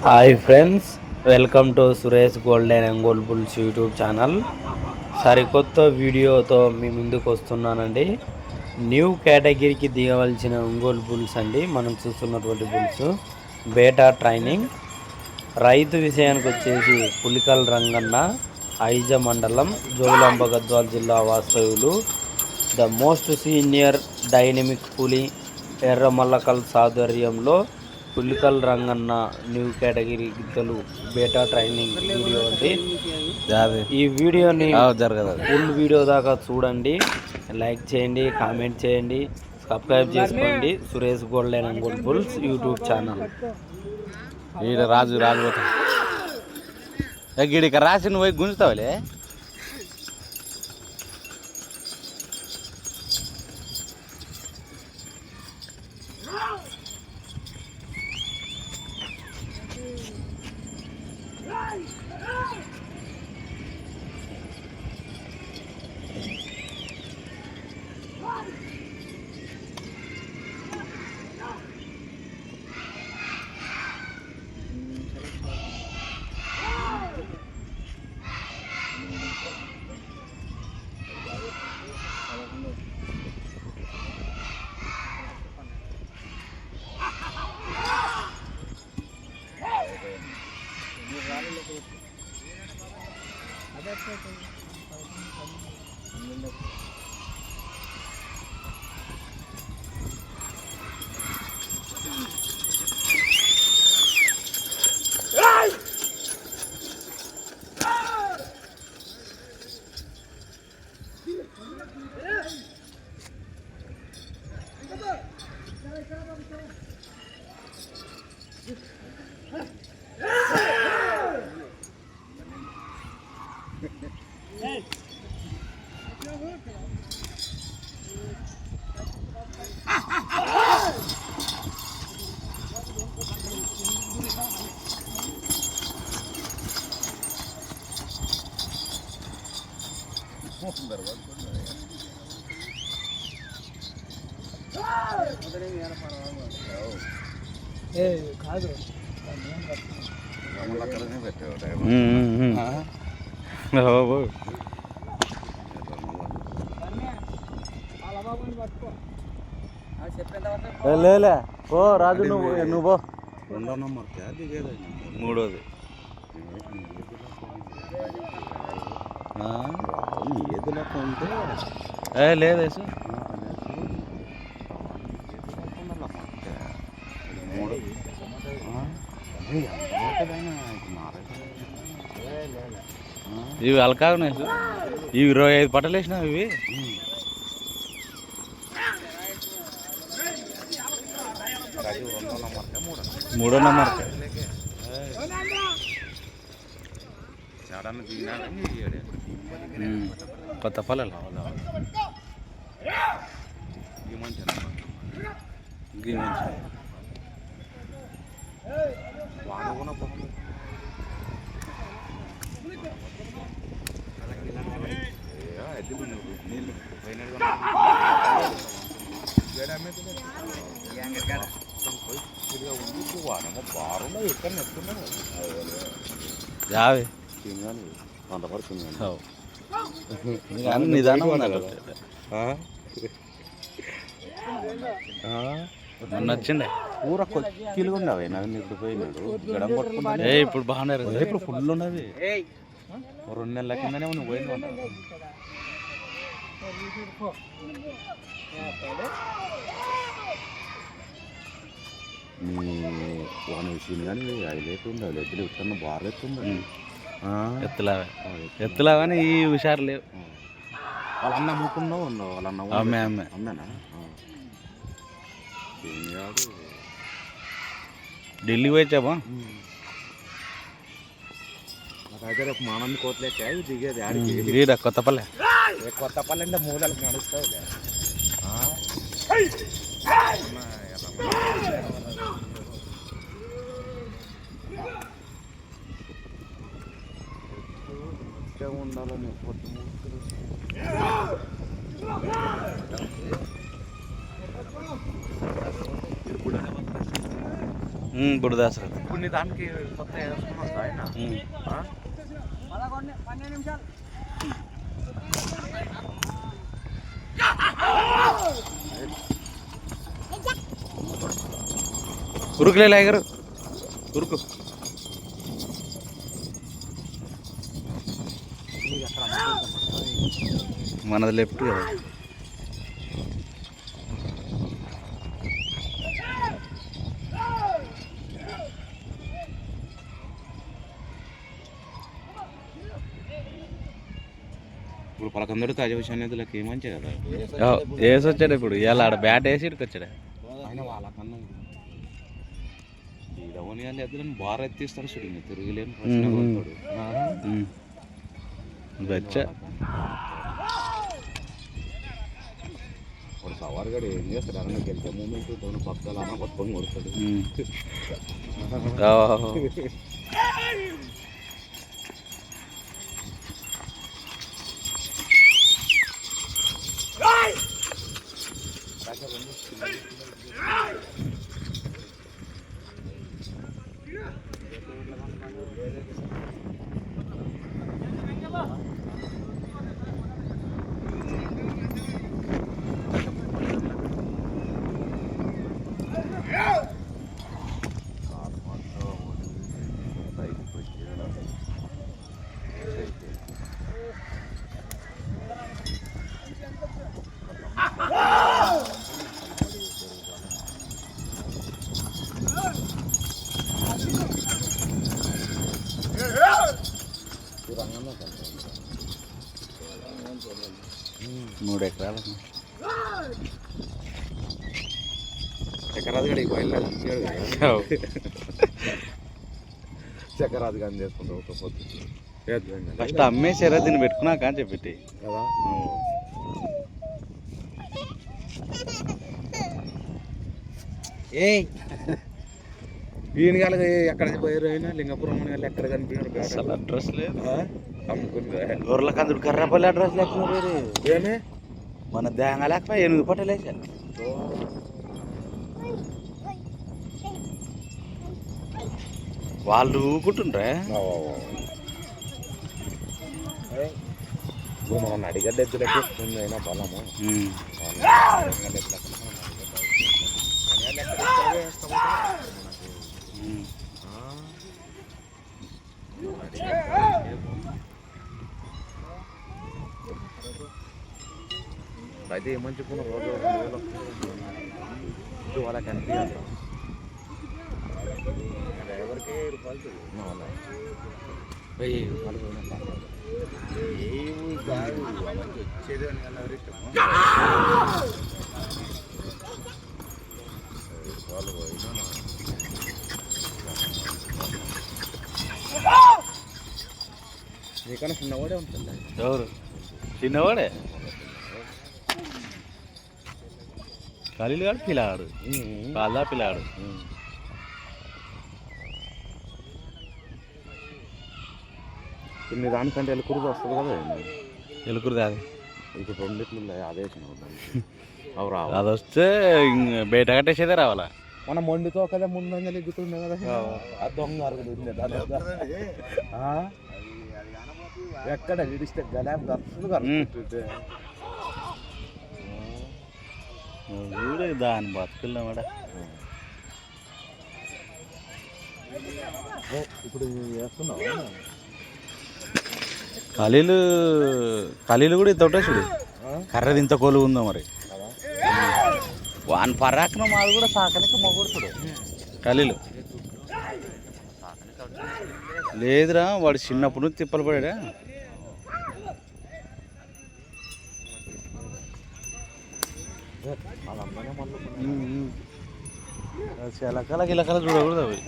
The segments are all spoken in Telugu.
Hi friends, welcome to Suresh golden Ongole bulls YouTube channel. సరికొత్త వీడియోతో మీ ముందుకు వస్తున్నానండి. న్యూ కేటగిరీకి దిగవలసిన ఒంగోలు బుల్స్ అండి. మనం చూస్తున్నటువంటి బుల్స్ బేటా ట్రైనింగ్. రైతు విషయానికి వచ్చేసి పులికల్ రంగన్న, ఐజ మండలం, జోగులాంబ గద్వాల్ జిల్లా వాస్తవ్యులు. ద మోస్ట్ సీనియర్ డైనమిక్ పులి ఎర్రమల్లకల్ సాధర్యంలో పులికల్ రంగన్న న్యూ కేటగిరీ గిత్తలు బేటా ట్రైనింగ్ వీడియో అండి. ఈ వీడియోని ఫుల్ వీడియో దాకా చూడండి, లైక్ చేయండి, కామెంట్ చేయండి, సబ్స్క్రైబ్ చేసుకోండి. Suresh golden Ongole bulls YouTube channel. Raju గిడిక రాసి నువ్వు గుంజుతావులే. కాదు లేలే ఓ రాజు నువ్వు రెండో నంబర్కి దిగేది మూడోది ఏది లెక్క ఉంటే లేదు మూడు ఇవి అలకాగున్నాయి. ఇవి 25 పట్టలు వేసినావు. ఇవి మూడో నంబర్ కొత్త పల్లెలు యాభై నిదానం నచ్చిండే ఊర కొద్దిగా ఉండవు నవీన్ ఇప్పుడు పోయినాడు గడం పట్టుకుంటా. ఇప్పుడు బాగానే ఇప్పుడు ఫుల్ ఉన్నది. 2 నెలల కిందనే నువ్వు పోయింది ఉంటావు. వాన విషయం కానీ అది లేకుండా ఎద్దులు ఎత్తున్న బాగా ఎత్తుంది. ఎత్తులా కానీ ఈ హుషారు లేవు. వాళ్ళ అన్న అమ్ముకున్నావు ఉన్నావు. వాళ్ళ అన్న అమ్మేనా ఏం కాదు. ఢిల్లీ పోయిచ్చామా అయితే రేపు మానంది కోట్లేక దిగేది ఆడికి కొత్తపల్లె. కొత్తపల్లి అంటే మూలలకు నడుస్తావు. ఉండాలని బుడదాసరా కొన్ని దానికి కొత్త వేసుకున్నాం ఆయన ఉరుకులే లాగరు ఉరుకు మనది లెఫ్ట్ కదా ఇప్పుడు పలకందడు తాజా విషయానికి ఏమంచే కదా వేసి వచ్చాడు ఇప్పుడు ఇవాళ ఆడ బ్యాట్ వేసి ఇక్కడికి వచ్చాడు ఆయన వాళ్ళకన్నా ఈడవని వాళ్ళు ఎద్దులని బాగా ఎత్తిస్తాడు చూడు తిరుగులేని ప్రశ్న కొడతాడు. వచ్చా వాడు సవారుగాడు ఏం చేస్తాడు అన్న గెలిచే మూమెంట్ తోను పక్కల అన్న పట్టుకొని కొడతాడు. మూడు ఎకరాలు చక్కెరాజు గడి బయలుదేరి చక్కెరాజు కానీ చేసుకుంటాం ఒక పొద్దు ఫస్ట్ అమ్మేసారా దీన్ని పెట్టుకున్నాక అని చెప్పి కదా. ఈయన గారు ఎక్కడ పోయారు అయినా లింగపురం గారు ఎక్కడ కనిపించారు అసలు అడ్రస్ లేదు అమ్ముకుందా గొర్రెల కందుడు కర్రపల్లి అడ్రస్ లేకపోతే ఏమే మన దేంగ లేకపోయి 8 పట్టలేసా వాళ్ళు ఊకుంటుండ్రా మనం అడిగడ్డ ఎద్దులకి వస్తుంది అయినా బలము అయితే ఏమని చెప్పుకున్న రోజు 2,000 వాళ్ళకి అనిపించాలి డ్రైవర్కే రూపాయలు 1000 రూపాయలు ఏమి కాదు వచ్చేది అని ఎవరు ఇష్టం నీకన్నా చిన్నవాడే ఉంటుంది ఎవరు చిన్నవాడే ఖలీలు గాడు పిల్లాడు కాదా పిల్లాడు ఇన్ని దానికంటే ఎలుకూరు వస్తుంది కదా ఎలుకురుది అది ఇప్పుడు 2 లీటర్లు అదే అవి రావు అది వస్తే బయట కట్టేసేదే రావాలా మనం మొండితో కదా ముందంగా ఎగ్గుతుండే కదా ఆ దొంగ అరుగుతుంది ఎక్కడ విడిస్తే గలాం దర్శనం వీడే దాని బతుకున్నామాడ ఇప్పుడు చేస్తున్నావు ఖలీలు కూడా ఇంత ఉంటాయి చూడు కర్రది ఇంత కొలువు ఉందో మరి వాని పరాకన మాది కూడా సాకనికి మొగుడుతుడు ఖలీలు లేదురా వాడు చిన్నప్పుడు నుంచి తిప్పలు పడా చిలకల గిలకల చూడకూడదు అవి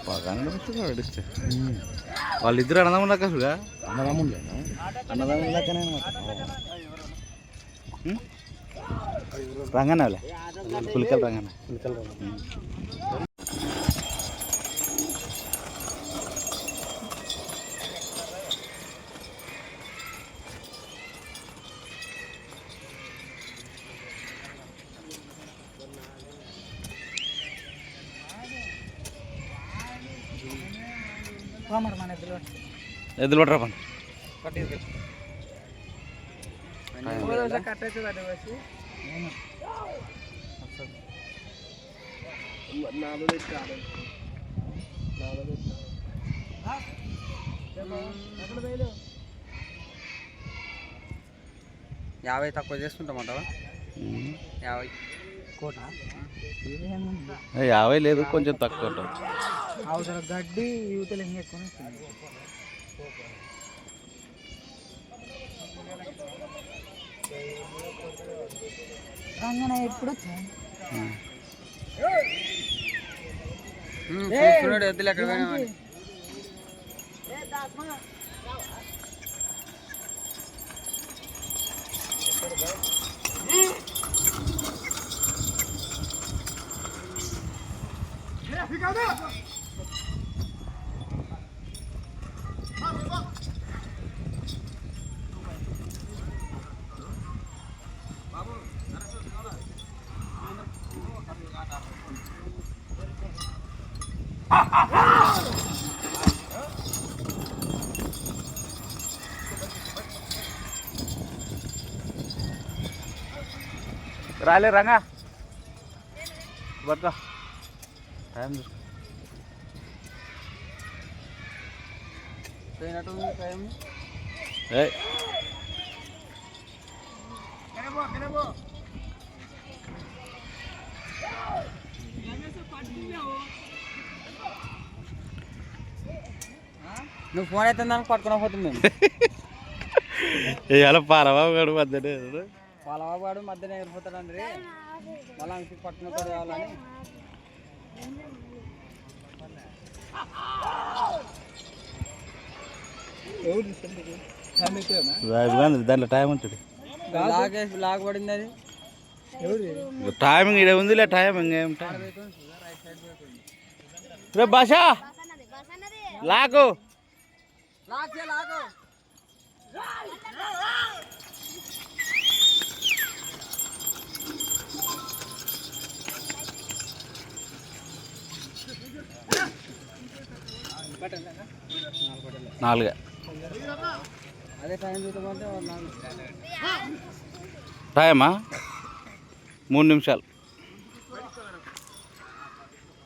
బాగా నడిస్తే వాళ్ళిద్దరు అన్నదమ్ములు లెక్క చూడా. అన్నదమ్ములేనా? అన్నదమ్ములు లెక్కనే రంగన్నలే పులికల్ రంగన్న. ఎద్దులు పట్టరా పని. యాభై తక్కువ చేసుకుంటామంటావా? 50 కోట 50 లేదు, కొంచెం తక్కువ ఉంటుంది. అవసర గడ్డి యువతలు ఇంకా ఎక్కువ రంగన ఎప్పుడు ఎద్దులు ఎక్కడ రాలే రంగా పట్టుకో. టైం చూసుకో. టైం ఏయ్ నువ్వు ఫోన్ అయితే దానికి పట్టుకుని పోతుంది మేము. ఇవాళ పాలబాబు గడు మధ్యనే పాలవాడు మధ్యన ఎగిరిపోతాడండి. మళ్ళీ పట్టుకుని కూడా కావాలని దాంట్లో టైం ఉంటుంది. లాగ్ పడింది అది. టైమింగ్ ఇక్కడ ఉందిలే. టైం ఇంకేం టైం. రే భాషా లాగు నాలుగే. అదే టైం చూద్దామంటే టైమా 3 నిమిషాలు.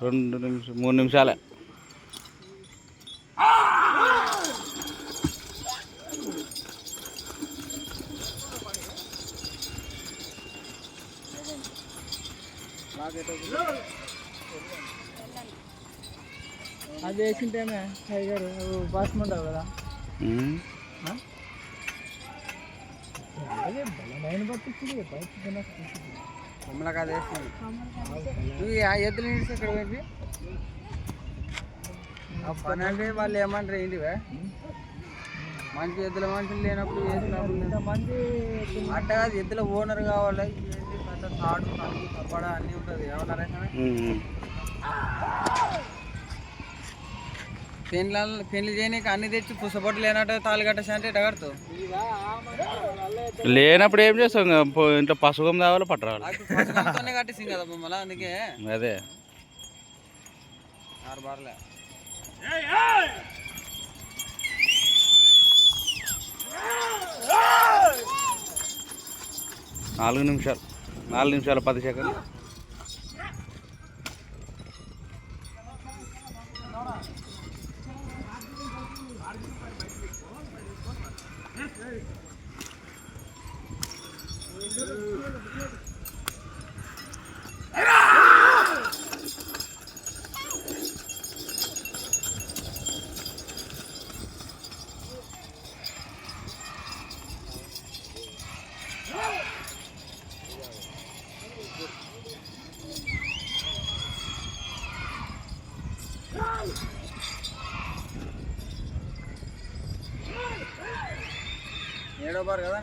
2 నిమిషాలు 3 నిమిషాలే. అది వేసింటేమే టైగర్ బాస్మంటావు కదా. అదే బలమైన పట్టించింది కొమ్మలకి అది వేస్తుంది. నువ్వు ఆ ఎద్దులు నిలిచి ఇక్కడ పోయి పనంటే వాళ్ళు ఏమంటారు ఏంటివే? మంచి ఎద్దుల మనుషులు లేనప్పుడు మంది అట్ట కాదు. ఎద్దుల ఓనర్ కావాలి. పెద్ద తాడు కలుగు కప్పడ అన్నీ ఉంటుంది. ఏమన్నారా పెళ్లి చేయనీకి అన్ని తెచ్చి పుసపొట్టు లేనట్టు తాళి కట్టేసి అంటే ఎట్ట కడతావు? లేనప్పుడు ఏం చేస్తాం? ఇంట్లో పసుగం కావాలి పట్టరావాలి. పసుగంతోనే కట్టేసింది కదా మమ్మల్ని. అందుకే అదే 6 బార్లే. 4 నిమిషాలు 4 నిమిషాలు 10 సెకండ్లు. బరాబర్ కదా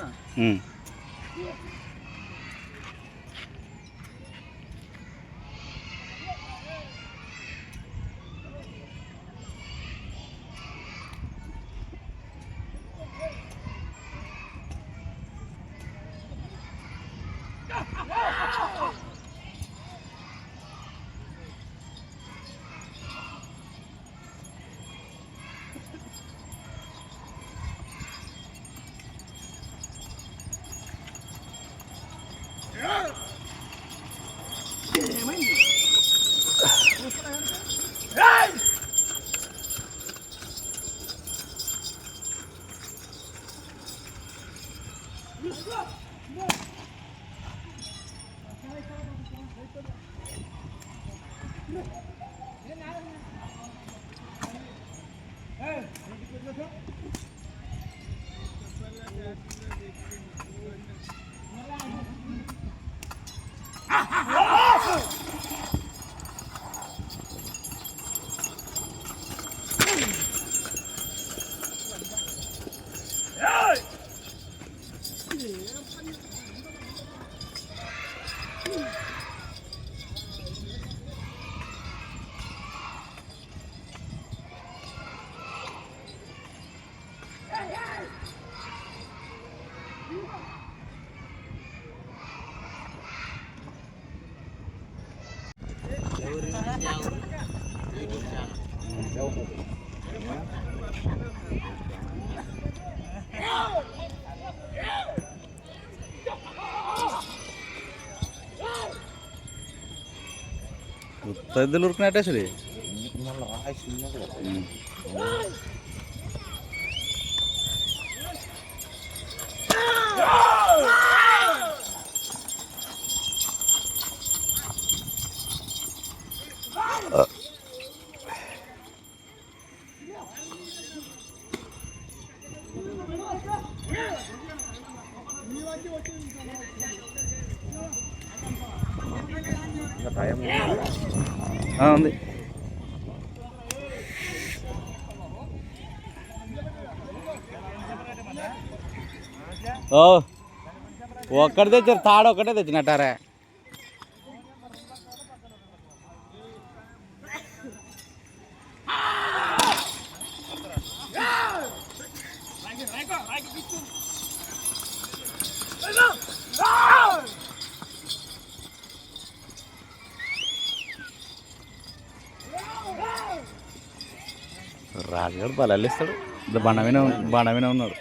పెద్దలు ఉరుకున్నట్టే చూడు ఉంది ఓ ఒక్కటి తెచ్చారు తాడు ఒక్కటే తెచ్చినట్టారా రాజుగారు బలాలు ఇస్తాడు బండమీన ఉన్నాడు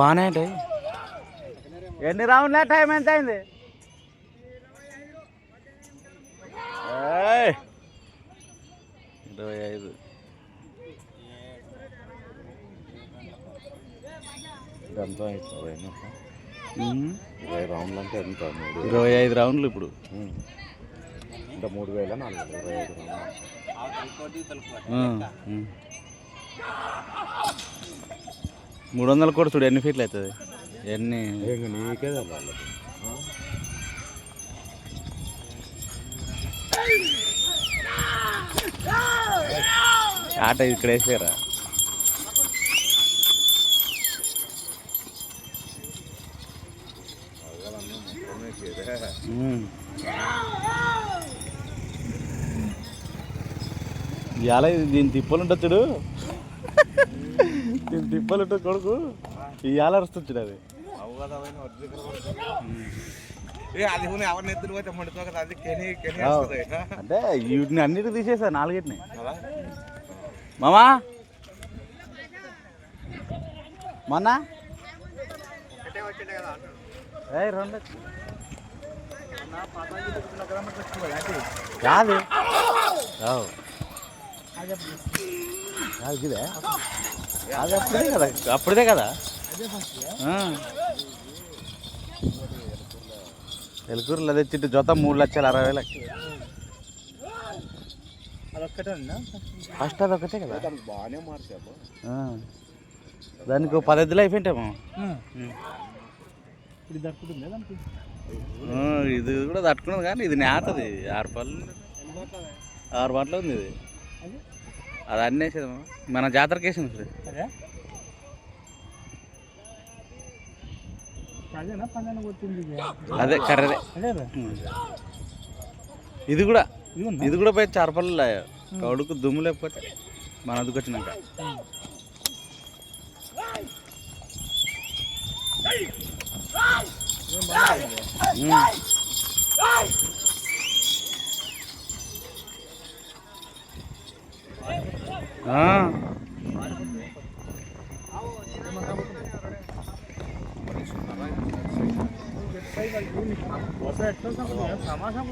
బాగానే అంటే ఎన్ని రౌండ్ల టైం ఎంత అయింది 25 ఎంత 20 రౌండ్లు అంటే ఎంత 25 రౌండ్లు ఇప్పుడు అంటే 3000 425 రౌండ్లు 300 కూడా చూడు ఎన్ని ఫీట్లు అవుతుంది ఎన్ని నీకే వాళ్ళకి ఆట ఇక్కడ వేసారా ఇవాళ దీని తిప్పలు ఉంటుంది చూడు దీని తిప్పలు ఉంటుంది కొడుకు ఇవాళ వస్తుంది అది అంటే వీటిని అన్నిటి తీసేసా 4 మామా మొన్న రెండు కాదు ఇదే అది అప్పుడే కదా ఎలుకూరులో తెచ్చింటి జొత 3,60,000 ఫస్ట్ అదొక్కటే కదా బాగానే మార్చాము దానికి 10 ఎద్దులు అయిపోయింటాము ఇది కూడా తట్టుకున్నది కానీ ఇది నేతది 6 పళ్ళు 6 బాటలు ఉంది ఇది అది అన్నేసేది మన జాతరకి వేసింది చూడు. అదే అదేనా పన్నెండు కొట్టింది ఇది? అదే కర్రదే. అదే ఇది కూడా ఇది ఉందా? ఇది కూడా పోయి చారపల్లి కౌడుకు దుమ్ము లేకపోతే మన అదుకు వచ్చినాక వస్తా ఎట్లా సమాసం